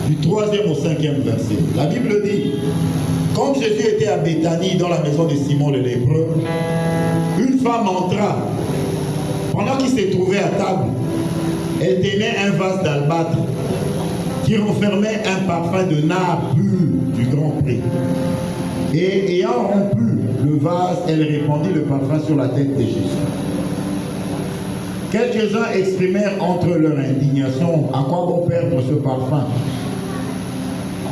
du 3e au 5e verset. La Bible dit, comme Jésus était à Béthanie dans la maison de Simon le lépreux, une femme entra. Pendant qu'il s'est trouvé à table, elle tenait un vase d'albâtre qui renfermait un parfum de nard pur du grand prix. Et ayant rompu le vase, elle répandit le parfum sur la tête de Jésus. Quelques-uns exprimèrent entre leur indignation: à quoi bon perdre ce parfum?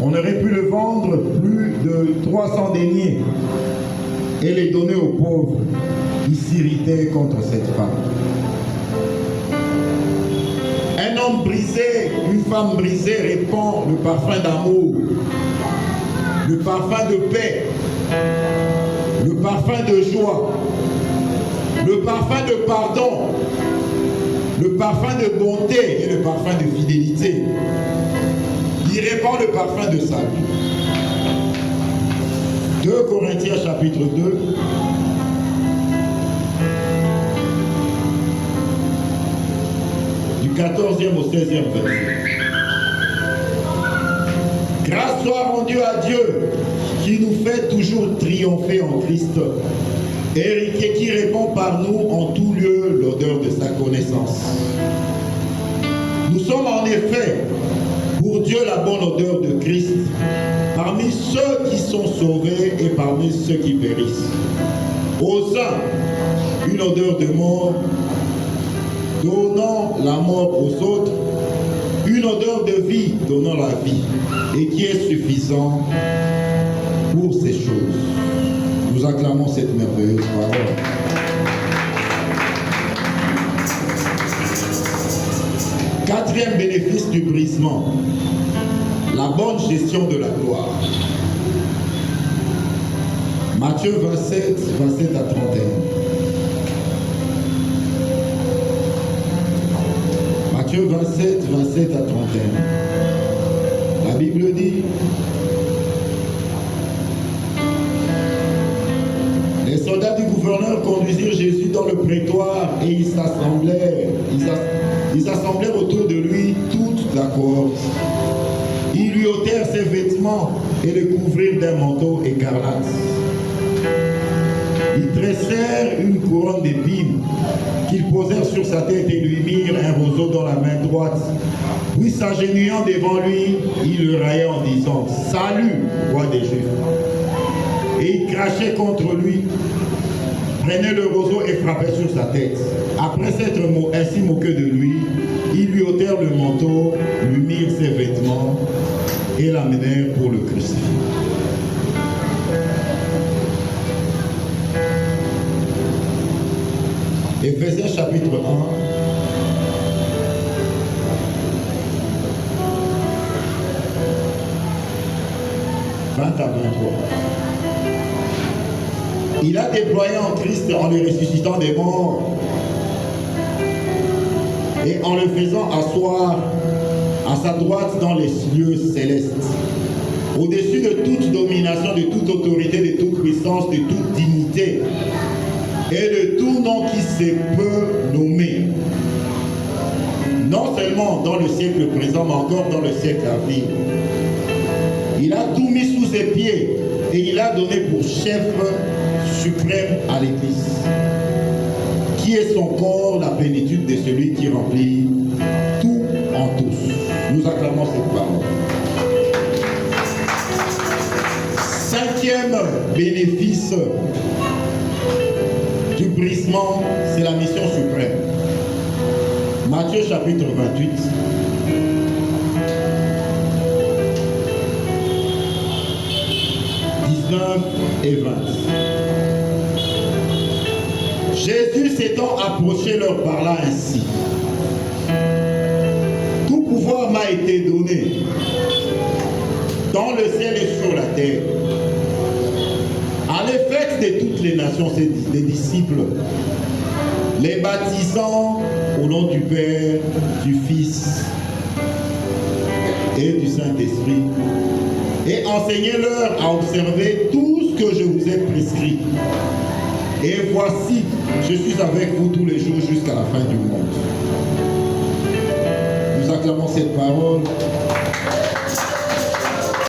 On aurait pu le vendre plus de 300 deniers et les donner aux pauvres. Ils s'irritaient contre cette femme. Un homme brisé, une femme brisée répand le parfum d'amour, le parfum de paix, le parfum de joie, le parfum de pardon, le parfum de bonté et le parfum de fidélité. Il répand le parfum de salut. 2 Corinthiens chapitre 2. Du 14e au 16e verset. Grâce soit rendue à Dieu qui nous fait toujours triompher en Christ et qui répand par nous en tout lieu l'odeur de sa connaissance. Nous sommes en effet pour Dieu la bonne odeur de Christ parmi ceux qui sont sauvés et parmi ceux qui périssent. Aux uns, une odeur de mort, donnant la mort aux autres, une odeur de vie donnant la vie, et qui est suffisant pour ces choses. Nous acclamons cette merveilleuse parole. Quatrième bénéfice du brisement, la bonne gestion de la gloire. Matthieu 27, 27 à 31. Matthieu 27, 27 à 31. La Bible dit: les soldats du gouverneur conduisirent Jésus dans le prétoire et ils s'assemblèrent autour de lui toute la cohorte. Ils lui ôtèrent ses vêtements et le couvrirent d'un manteau écarlate. Ils tressèrent une couronne d'épines qu'ils posèrent sur sa tête et lui mirent un roseau dans la main droite. Puis s'agenouillant devant lui, ils le raillaient en disant: salut, roi des Juifs. Et ils crachaient contre lui, prenaient le roseau et frappaient sur sa tête. Après s'être ainsi moqués de lui, ils lui ôtèrent le manteau, lui mirent ses vêtements et l'amenèrent pour le crucifier. Éphésiens chapitre 1. « 20 à 23. Il a déployé en Christ en le ressuscitant des morts et en le faisant asseoir à sa droite dans les lieux célestes, au-dessus de toute domination, de toute autorité, de toute puissance, de toute dignité et de tout nom qui se peut nommer, non seulement dans le siècle présent, mais encore dans le siècle à venir. Il a tout mis sous ses pieds et il a donné pour chef suprême à l'Église, qui est son corps, la plénitude de celui qui remplit tout en tous. Nous acclamons cette parole. Cinquième bénéfice du brisement, c'est la mission suprême. Matthieu chapitre 28. Et 20. Jésus s'étant approché leur parla ainsi: tout pouvoir m'a été donné dans le ciel et sur la terre. Allez, faites de toutes les nations des disciples, les baptisant au nom du Père, du Fils et du Saint-Esprit, et enseignez-leur à observer tout ce que je vous ai prescrit. Et voici, je suis avec vous tous les jours jusqu'à la fin du monde. Nous acclamons cette parole.